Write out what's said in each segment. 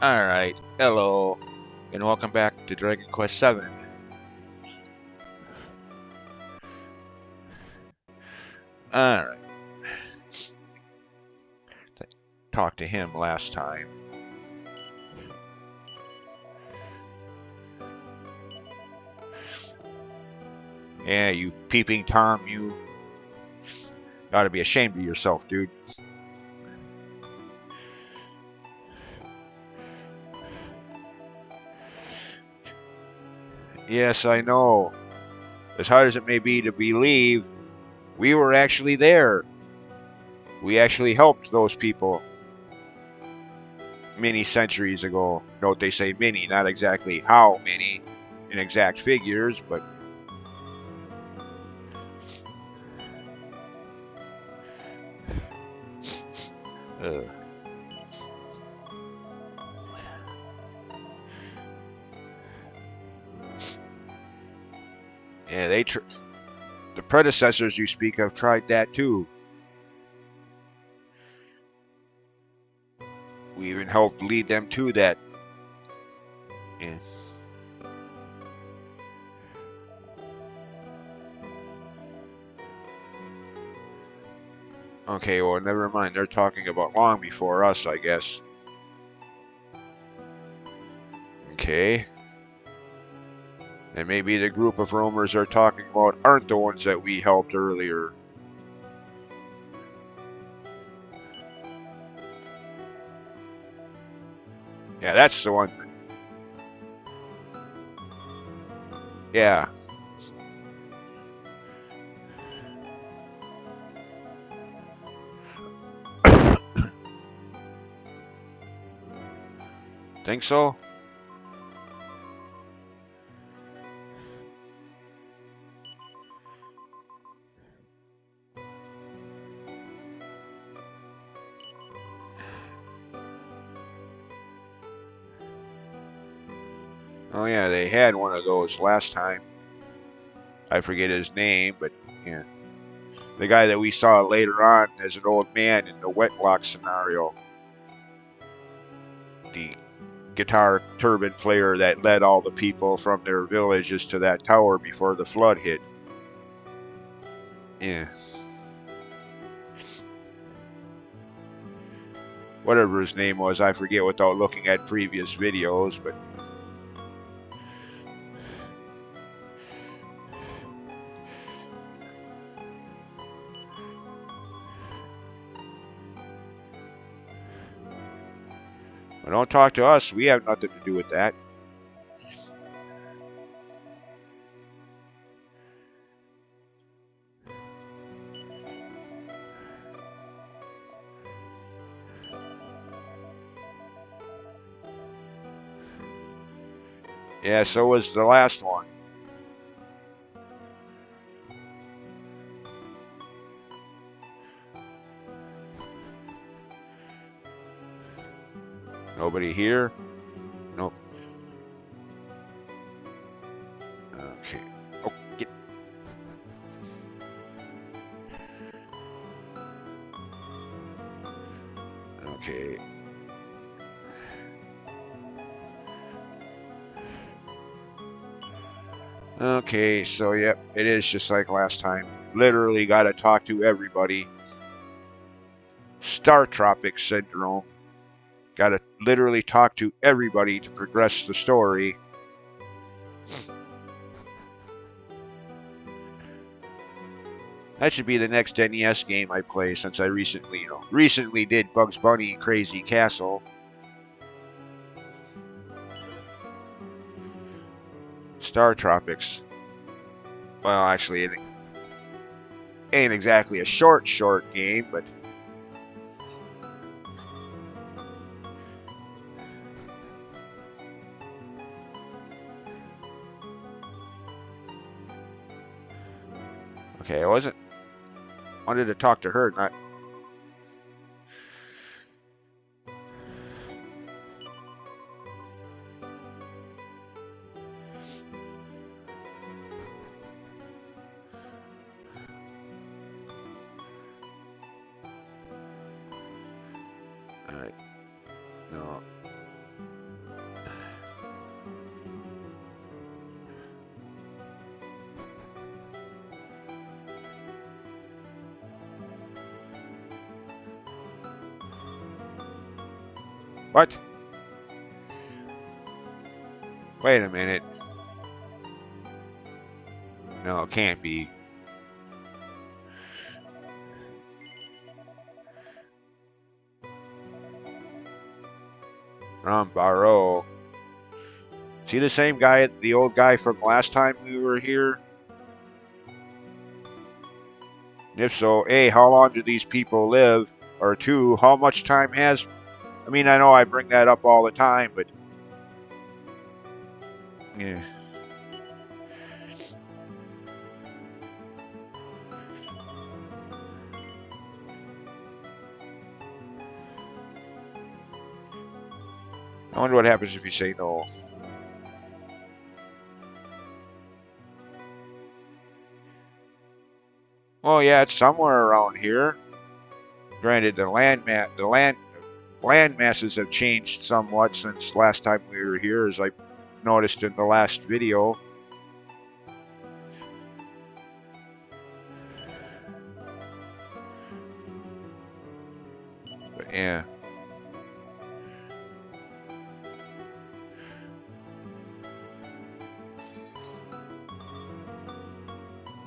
Alright, hello, and welcome back to Dragon Quest VII. Alright, talked to him last time. Yeah, you peeping Tom, you gotta be ashamed of yourself, dude. Yes, I know. As hard as it may be to believe, we were actually there. We actually helped those people many centuries ago. Note they say many, not exactly how many in exact figures, but uh, yeah, the predecessors you speak of tried that too. We even helped lead them to that. Yeah. Okay, well, never mind. They're talking about long before us, I guess. Okay. And maybe the group of roamers they're talking about aren't the ones that we helped earlier. Yeah, that's the one. Yeah. Think so? Oh, yeah, they had one of those last time. I forget his name, but yeah. The guy that we saw later on as an old man in the wetlock scenario. The guitar turbine player that led all the people from their villages to that tower before the flood hit. Yeah. Whatever his name was, I forget without looking at previous videos, but don't talk to us. We have nothing to do with that. Yeah, so was the last one. Nobody here? Nope. Okay. Oh, get. Okay. Okay, so yep, it is just like last time. Literally got to talk to everybody. Star Tropic syndrome. Got to literally talk to everybody to progress the story. That should be the next NES game I play since I recently did Bugs Bunny Crazy Castle. Star Tropics. Well, actually, it ain't exactly a short game, but okay, I wasn't wanted to talk to her, not. All right, no. What? Wait a minute. No, it can't be. Ron Barrow. Is he the same guy, the old guy from last time we were here? If so, A, how long do these people live? Or two, how much time has... I mean, I know I bring that up all the time, but... Yeah. I wonder what happens if you say no. Well, yeah, it's somewhere around here. Granted, the land masses have changed somewhat since last time we were here, as I noticed in the last video. But yeah.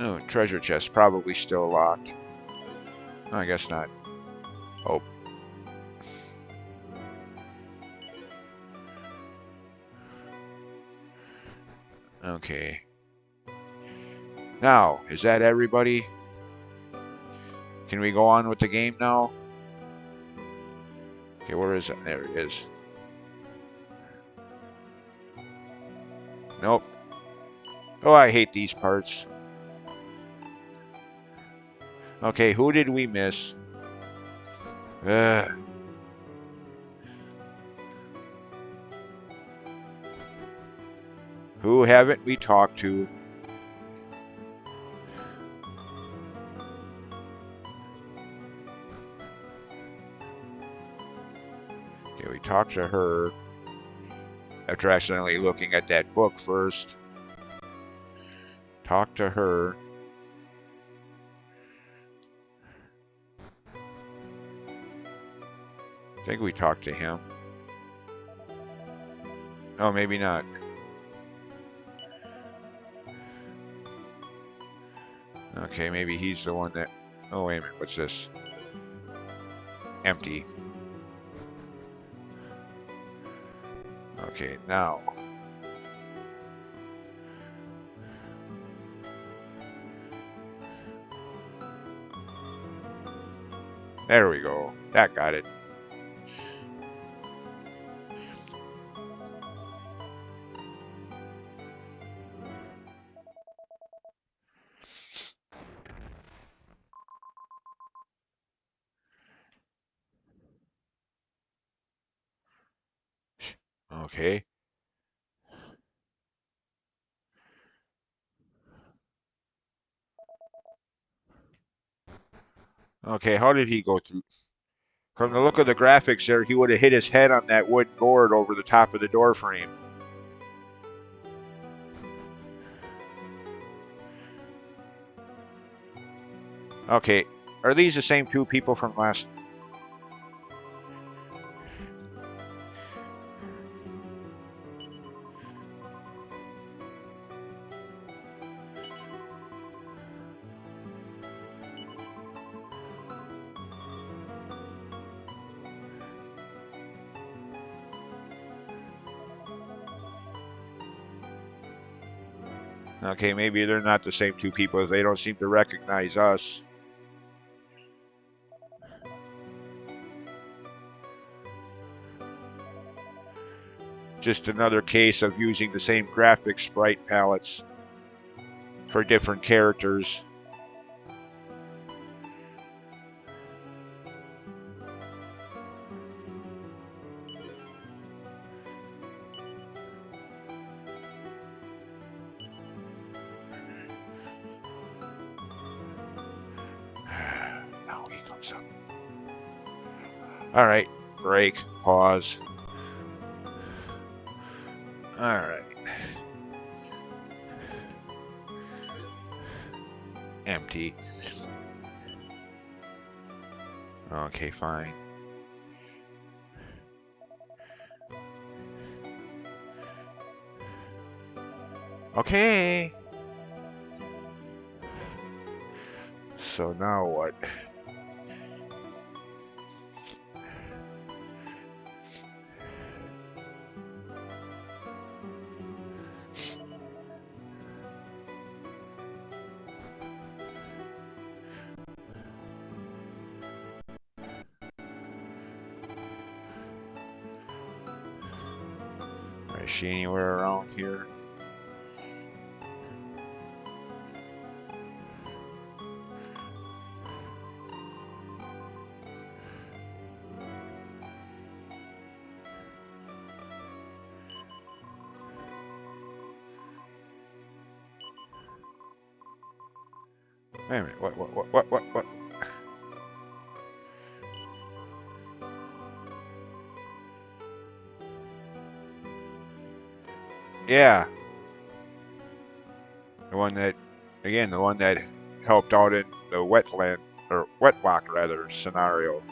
Oh, treasure chest probably still locked. I guess not. Oh. Okay. Now, is that everybody? Can we go on with the game now? Okay, where is it? There it is. Nope. Oh, I hate these parts. Okay, who did we miss? Who haven't we talked to? Okay, we talked to her after accidentally looking at that book first. Talk to her. I think we talked to him. Oh, maybe not. Okay, maybe he's the one that... Oh, wait a minute. What's this? Empty. Okay, now... There we go. That got it. Okay. Okay, how did he go through? From the look of the graphics there, he would have hit his head on that wood board over the top of the door frame. Okay, are these the same two people from last... Okay, maybe they're not the same two people. They don't seem to recognize us. Just another case of using the same graphic sprite palettes for different characters. Now he comes up. All right, break, pause. All right. Empty. Okay, fine. Okay. So now what? Is she anywhere around here? Wait a minute. What? Yeah. The one that, again, the one that helped out in the wetland, or wetlock rather, scenario.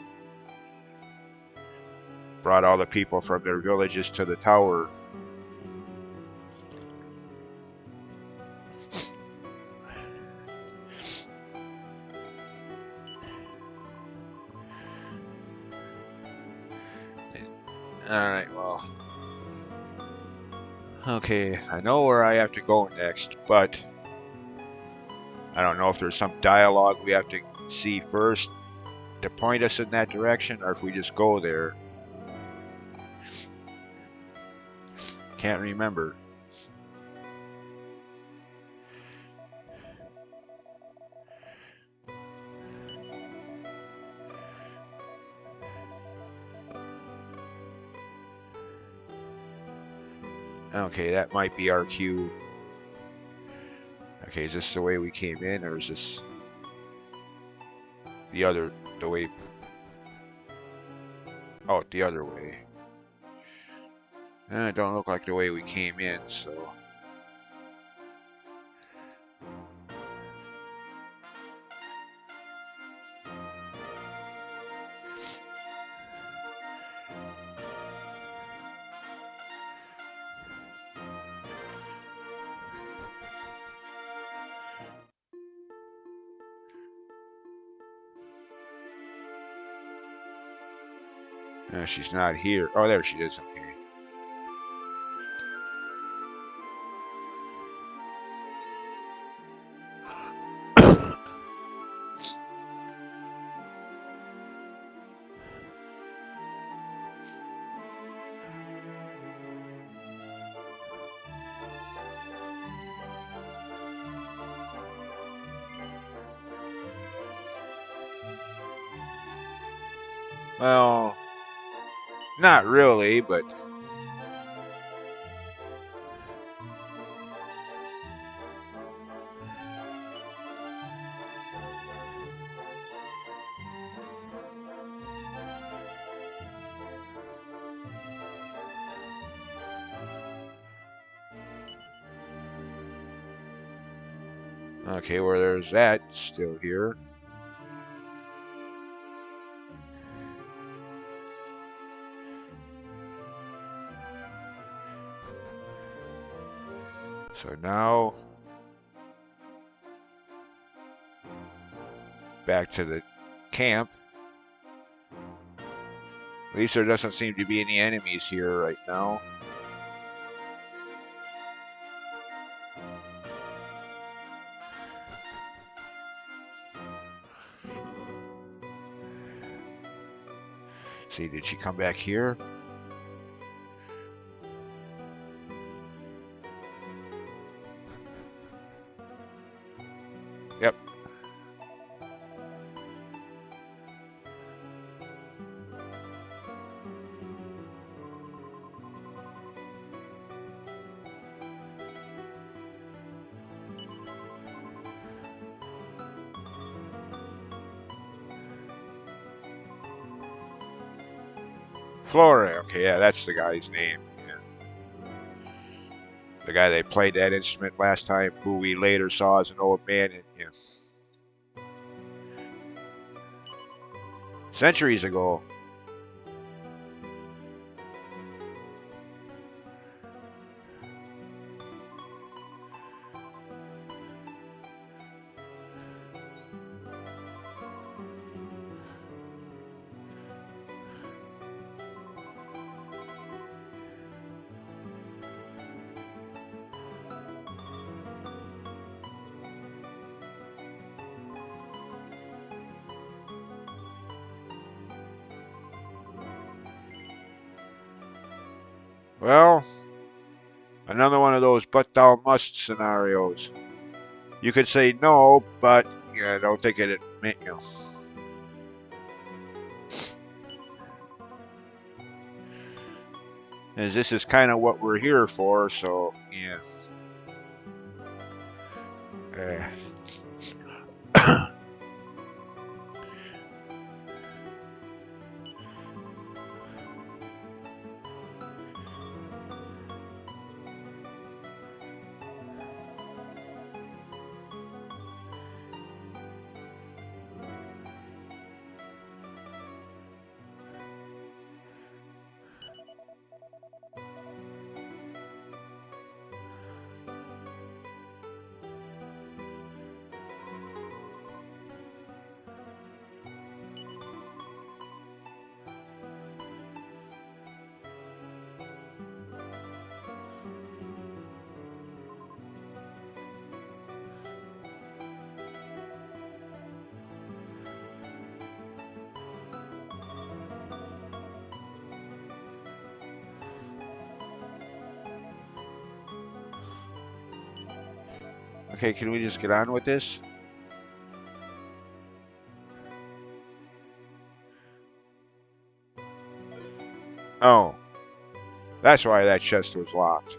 Brought all the people from their villages to the tower. Alright, well. Okay, I know where I have to go next, but I don't know if there's some dialogue we have to see first to point us in that direction, or if we just go there. Can't remember. Okay, that might be our cue. Okay, is this the way we came in, or is this the way? Oh, the other way. It don't look like the way we came in, so. She's not here. Oh, there she is. Okay. Well, not really, but okay, where there's that still here. So now back to the camp. At least there doesn't seem to be any enemies here right now. See, did she come back here? Yep. Flora. Okay, yeah, that's the guy's name. Yeah. The guy that played that instrument last time, who we later saw as an old man. Centuries ago. Well, another one of those but thou must scenarios. You could say no, but yeah, I don't think it, you know. As this is kind of what we're here for, so yeah. Okay, can we just get on with this? Oh, that's why that chest was locked.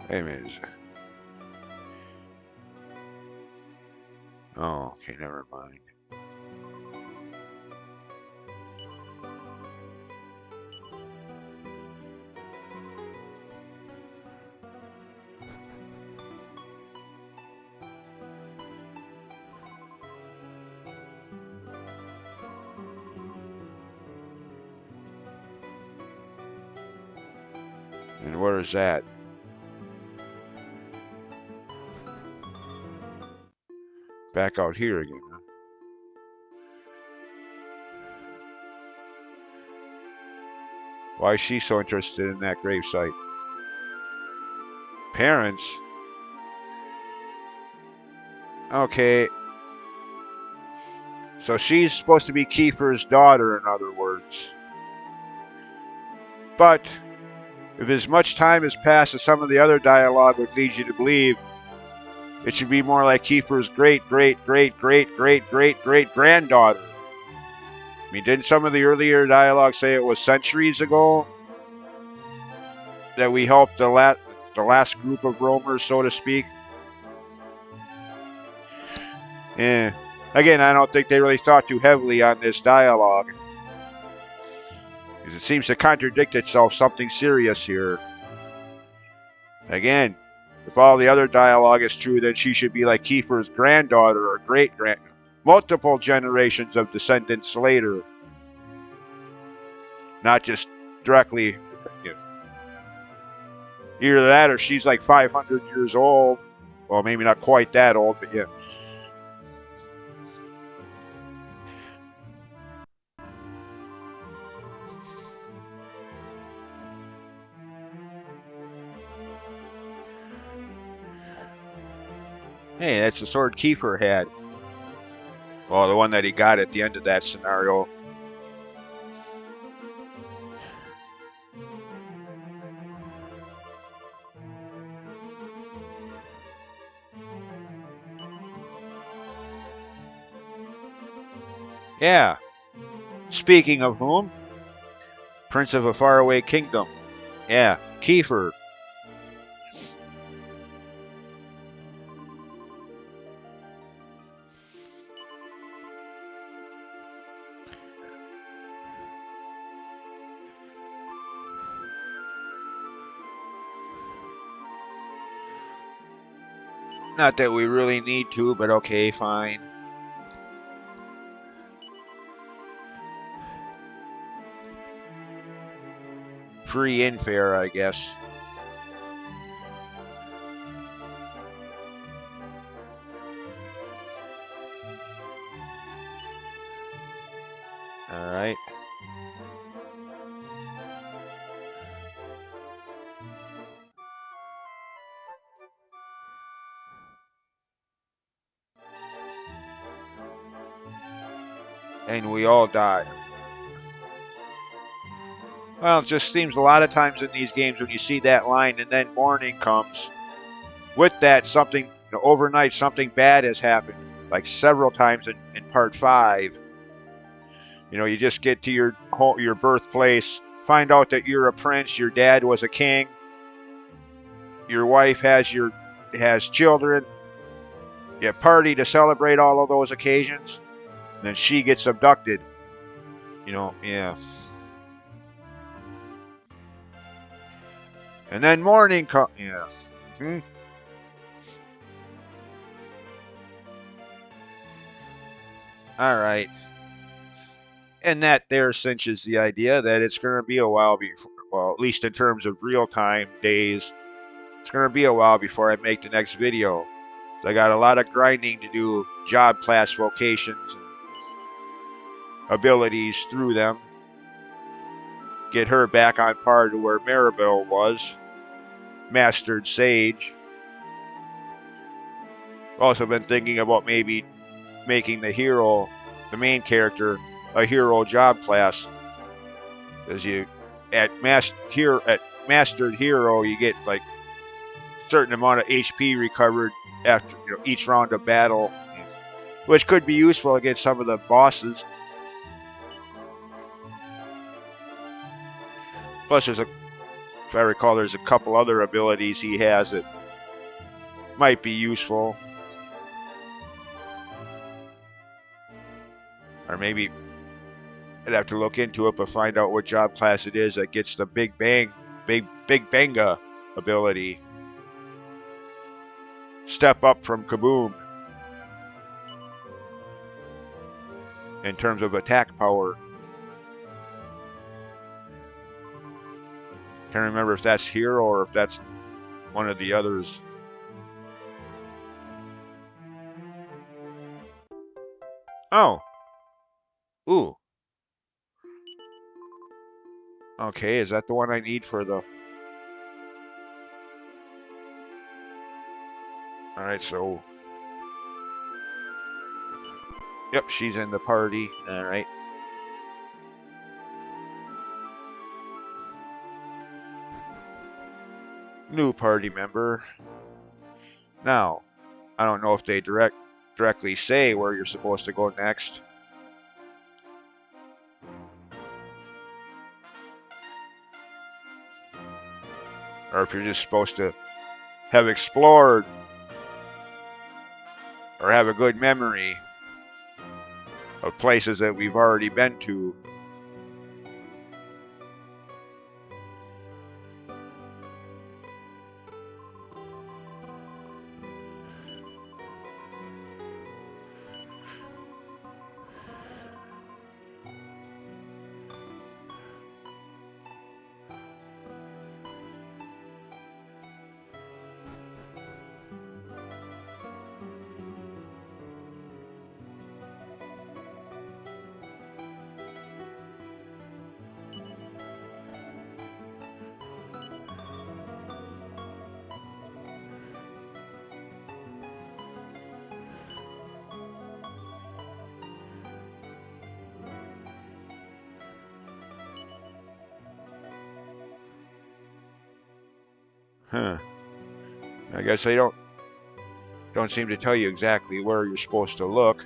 Wait a minute. Oh, okay, never mind. And where is that? Back out here again, huh? Why is she so interested in that gravesite? Parents? Okay. So she's supposed to be Kiefer's daughter, in other words. But if as much time has passed as some of the other dialogue would lead you to believe, it should be more like Kiefer's great, great, great, great, great, great, great granddaughter. I mean, didn't some of the earlier dialogue say it was centuries ago that we helped the last group of roamers, so to speak? Again, I don't think they really thought too heavily on this dialogue, because it seems to contradict itself something serious here. Again, if all the other dialogue is true, then she should be like Kiefer's granddaughter or great-grand, multiple generations of descendants later, not just directly. Either that or she's like 500 years old. Well, maybe not quite that old, but yeah. Hey, that's the sword Kiefer had. Well, the one that he got at the end of that scenario. Yeah. Speaking of whom? Prince of a faraway kingdom. Yeah, Kiefer. Not that we really need to, but okay, fine. free infare, I guess. All right. And we all die. Well, it just seems a lot of times in these games when you see that line and then morning comes, with that something, overnight something bad has happened. Like several times in part 5. You just get to your birthplace, find out that you're a prince, your dad was a king, your wife has children, you party to celebrate all of those occasions, and then she gets abducted. Yeah. And then morning comes. Yeah. All right. And that there cinches the idea that it's going to be a while before, well, at least in terms of real time days, it's going to be a while before I make the next video. So I got a lot of grinding to do, job class vocations and abilities through them. Get her back on par to where Maribel was. Mastered Sage. Also been thinking about maybe making the hero, the main character, a hero job class. Because at mastered hero, you get like a certain amount of HP recovered after each round of battle, which could be useful against some of the bosses. Plus, if I recall, there's a couple other abilities he has that might be useful. Or maybe I'd have to look into it, but find out what job class it is that gets the Big Banga ability. Step up from Kaboom in terms of attack power. Can't remember if that's hero or if that's one of the others. Oh. Ooh. Okay, is that the one I need for the... Alright, so... Yep, she's in the party. Alright. New party member. Now, I don't know if they directly say where you're supposed to go next. Or if you're just supposed to have explored or have a good memory of places that we've already been to. Huh. I guess they don't seem to tell you exactly where you're supposed to look.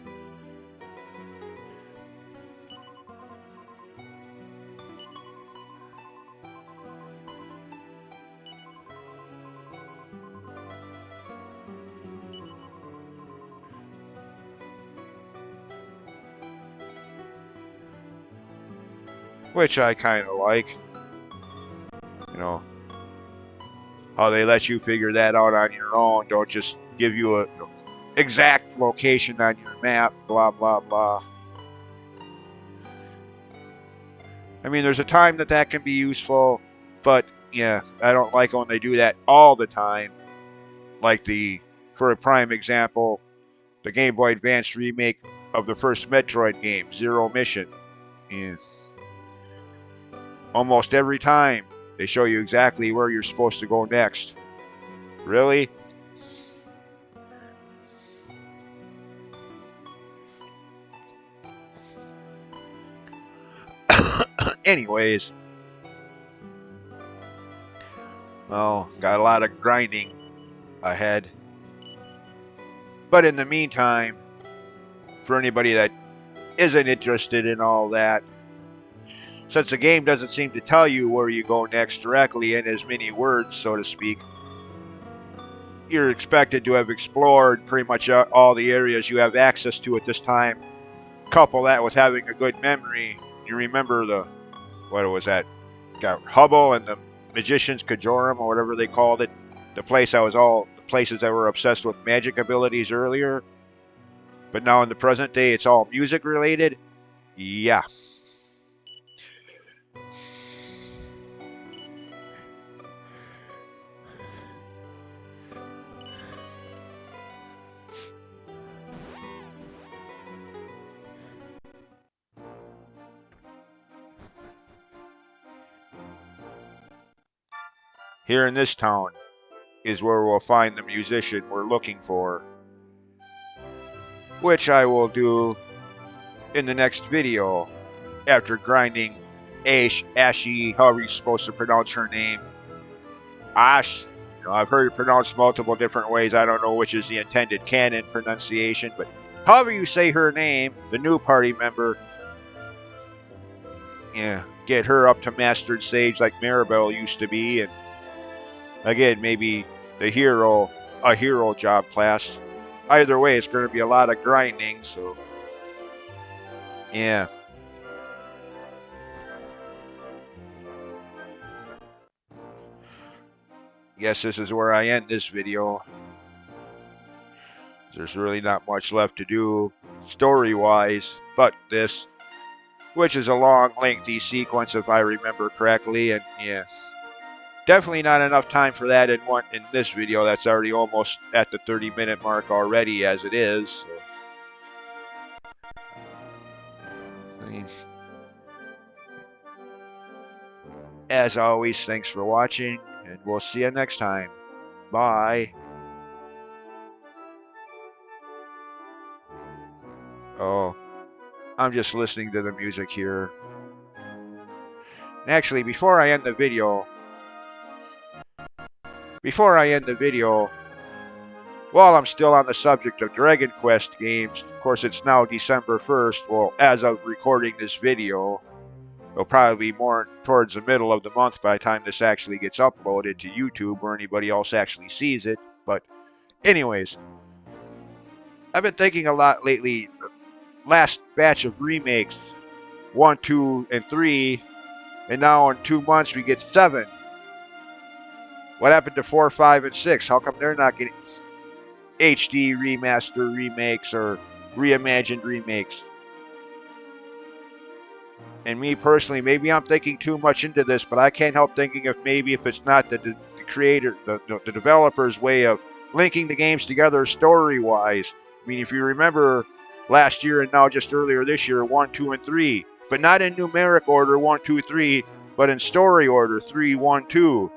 Which I kind of like. How they let you figure that out on your own. Don't just give you a exact location on your map, blah, blah, blah. I mean, there's a time that can be useful, yeah, I don't like when they do that all the time. Like for a prime example, the Game Boy Advance remake of the first Metroid game, Zero Mission. Yeah. Almost every time they show you exactly where you're supposed to go next. Really? Anyways, well, got a lot of grinding ahead. But in the meantime, for anybody that isn't interested in all that, since the game doesn't seem to tell you where you go next directly in as many words, so to speak, you're expected to have explored pretty much all the areas you have access to at this time. Couple that with having a good memory. You remember what was that? Got Hubble and the Magician's Cajorum or whatever they called it. The places that were obsessed with magic abilities earlier. But now in the present day, it's all music related. Yeah. Here in this town is where we'll find the musician we're looking for, which I will do in the next video after grinding Aishe, however you're supposed to pronounce her name. Ash. I've heard it pronounced multiple different ways. I don't know which is the intended canon pronunciation, but however you say her name, the new party member, yeah, get her up to Mastered Sage like Maribel used to be, and again, maybe a hero job class. Either way, it's going to be a lot of grinding, so yeah. Guess this is where I end this video. There's really not much left to do story-wise but this, which is a long, lengthy sequence if I remember correctly, and yeah. Definitely not enough time for that in this video. That's already almost at the 30-minute mark already as it is. So. As always, thanks for watching, and we'll see you next time. Bye. Oh, I'm just listening to the music here. And actually, before I end the video, while I'm still on the subject of Dragon Quest games, of course, it's now December 1st. Well, as of recording this video, it'll probably be more towards the middle of the month by the time this actually gets uploaded to YouTube or anybody else actually sees it. But anyways, I've been thinking a lot lately. Last batch of remakes, 1, 2, and 3, and now in 2 months we get 7. What happened to 4, 5, and 6? How come they're not getting HD remaster remakes or reimagined remakes? And me personally, maybe I'm thinking too much into this, but I can't help thinking if it's not the creator, the developer's way of linking the games together story-wise. I mean, if you remember last year and now just earlier this year, 1, 2, and 3, but not in numeric order 1, 2, 3, but in story order 3, 1, 2.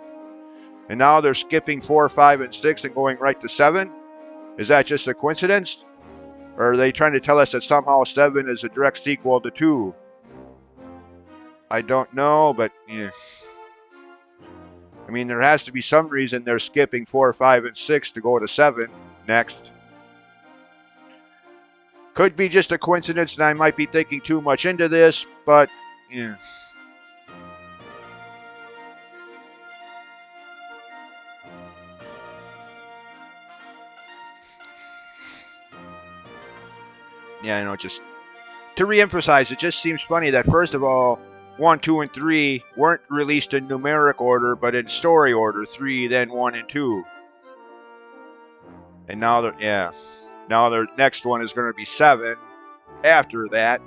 And now they're skipping 4, 5, and 6 and going right to 7. Is that just a coincidence? Or are they trying to tell us that somehow 7 is a direct sequel to 2? I don't know, but yeah. I mean, there has to be some reason they're skipping 4, 5, and 6 to go to 7 next. Could be just a coincidence, and I might be thinking too much into this, but yeah. Yeah, I know. Just to reemphasize, it just seems funny that first of all, 1, 2, and 3 weren't released in numeric order, but in story order 3, then 1 and 2. And now their next one is going to be 7 after that.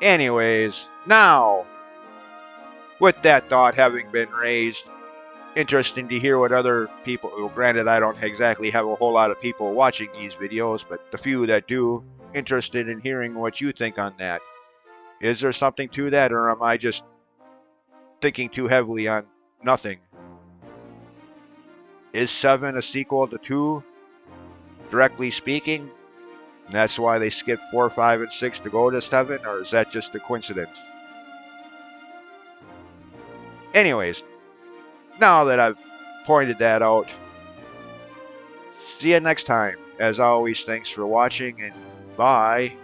Anyways, now, with that thought having been raised, interesting to hear what other people, well, granted I don't exactly have a whole lot of people watching these videos, but the few that do, interested in hearing what you think on that. Is there something to that, or am I just thinking too heavily on nothing? Is 7 a sequel to 2, directly speaking? And that's why they skipped 4, 5, and 6 to go to 7, or is that just a coincidence? Anyways, now that I've pointed that out, see you next time. As always, thanks for watching, and bye.